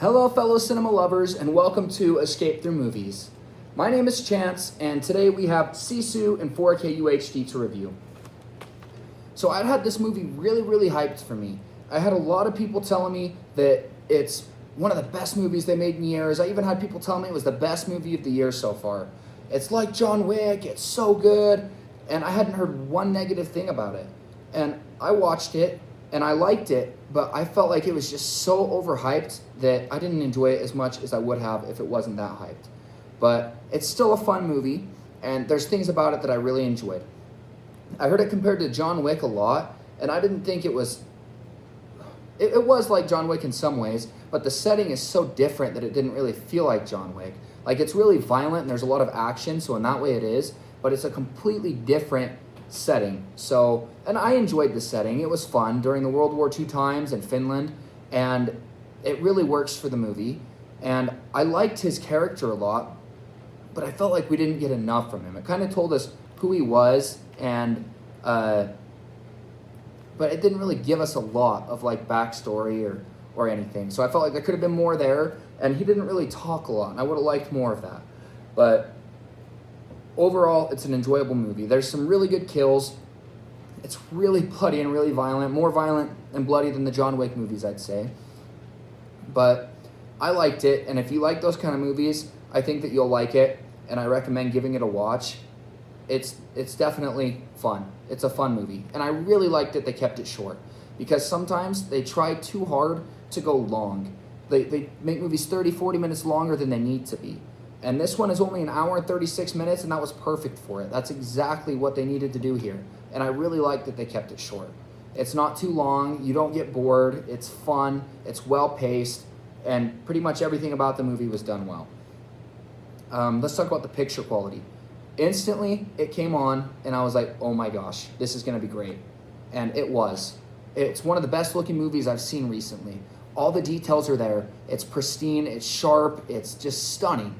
Hello fellow cinema lovers and welcome to Escape Through Movies. My name is Chance and today we have Sisu in 4K UHD to review. So I'd had this movie really hyped for me. I had a lot of people telling me that it's one of the best movies they made in years. I even had people tell me it was the best movie of the year so far. It's like John Wick, it's so good, and I hadn't heard one negative thing about it. And I watched it and I liked it, but I felt like it was just so overhyped that I didn't enjoy it as much as I would have if it wasn't that hyped. But it's still a fun movie, and there's things about it that I really enjoyed. I heard it compared to John Wick a lot, and I didn't think it was... It was like John Wick in some ways, but the setting is so different that it didn't really feel like John Wick. Like, it's really violent, and there's a lot of action, so in that way it is, but it's a completely different setting. So, and I enjoyed the setting. It was fun during the World War II times in Finland, and it really works for the movie. And I liked his character a lot, but I felt like we didn't get enough from him. It kind of told us who he was, and but it didn't really give us a lot of like backstory or anything. So I felt like there could have been more there, and he didn't really talk a lot, and I would have liked more of that. But overall, it's an enjoyable movie. There's some really good kills. It's really bloody and really violent, more violent and bloody than the John Wick movies, I'd say. But I liked it, and if you like those kind of movies, I think that you'll like it, and I recommend giving it a watch. It's definitely fun. It's a fun movie, and I really liked that they kept it short, because sometimes they try too hard to go long. They make movies 30, 40 minutes longer than they need to be. And this one is only an hour and 36 minutes, and that was perfect for it. That's exactly what they needed to do here. And I really like that they kept it short. It's not too long, you don't get bored, it's fun, it's well-paced, and pretty much everything about the movie was done well. Let's talk about the picture quality. Instantly, it came on, and I was like, oh my gosh, this is gonna be great. And it was. It's one of the best looking movies I've seen recently. All the details are there. It's pristine, it's sharp, it's just stunning.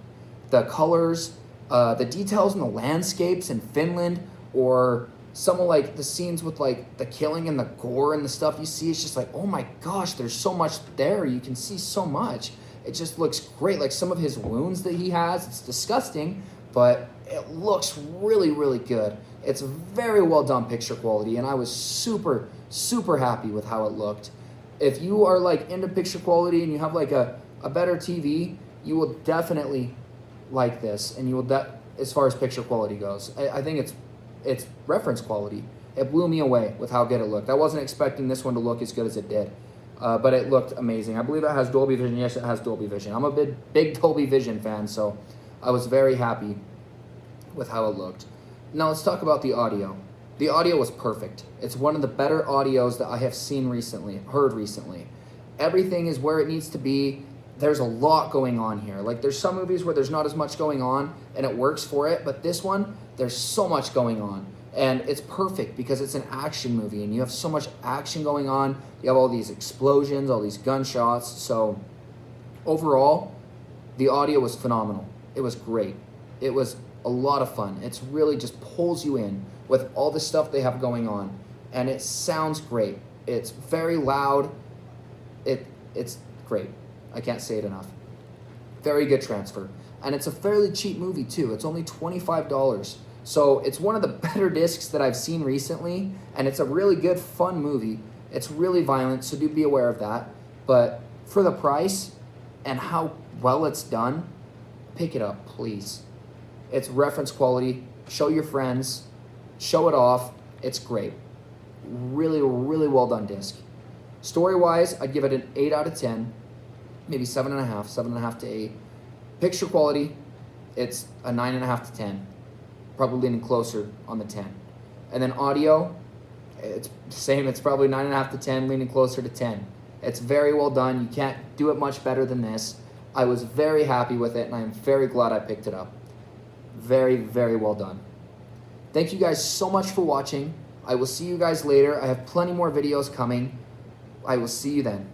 The colors, the details in the landscapes in Finland, or some of like the scenes with like the killing and the gore and the stuff you see, it's just like, oh my gosh, there's so much there. You can see so much. It just looks great. Like some of his wounds that he has, it's disgusting, but it looks really good. It's very well done picture quality, and I was super happy with how it looked. If you are like into picture quality and you have like a better TV, you will definitely like this, and you will as far as picture quality goes. I think it's reference quality. It blew me away with how good it looked. I wasn't expecting this one to look as good as it did, but it looked amazing. I believe it has Dolby Vision. Yes, it has Dolby Vision. I'm a big Dolby Vision fan, so I was very happy with how it looked. Now let's talk about the audio. The audio was perfect. It's one of the better audios that I have heard recently. Everything is where it needs to be. There's a lot going on here. Like, there's some movies where there's not as much going on and it works for it, but this one, there's so much going on. And it's perfect because it's an action movie and you have so much action going on. You have all these explosions, all these gunshots. So overall, the audio was phenomenal. It was great. It was a lot of fun. It's really just pulls you in with all the stuff they have going on. And it sounds great. It's very loud. It's great. I can't say it enough. Very good transfer. And it's a fairly cheap movie too. It's only $25. So it's one of the better discs that I've seen recently, and it's a really good, fun movie. It's really violent, so do be aware of that. But for the price and how well it's done, pick it up, please. It's reference quality. Show your friends. Show it off. It's great. Really well done disc. Story-wise, I'd give it an 8 out of 10. Maybe 7.5 to 8. Picture quality, it's a 9.5 to 10. Probably leaning closer on the 10. And then audio, it's the same. It's probably 9.5 to 10, leaning closer to 10. It's very well done. You can't do it much better than this. I was very happy with it, and I am very glad I picked it up. Very well done. Thank you guys so much for watching. I will see you guys later. I have plenty more videos coming. I will see you then.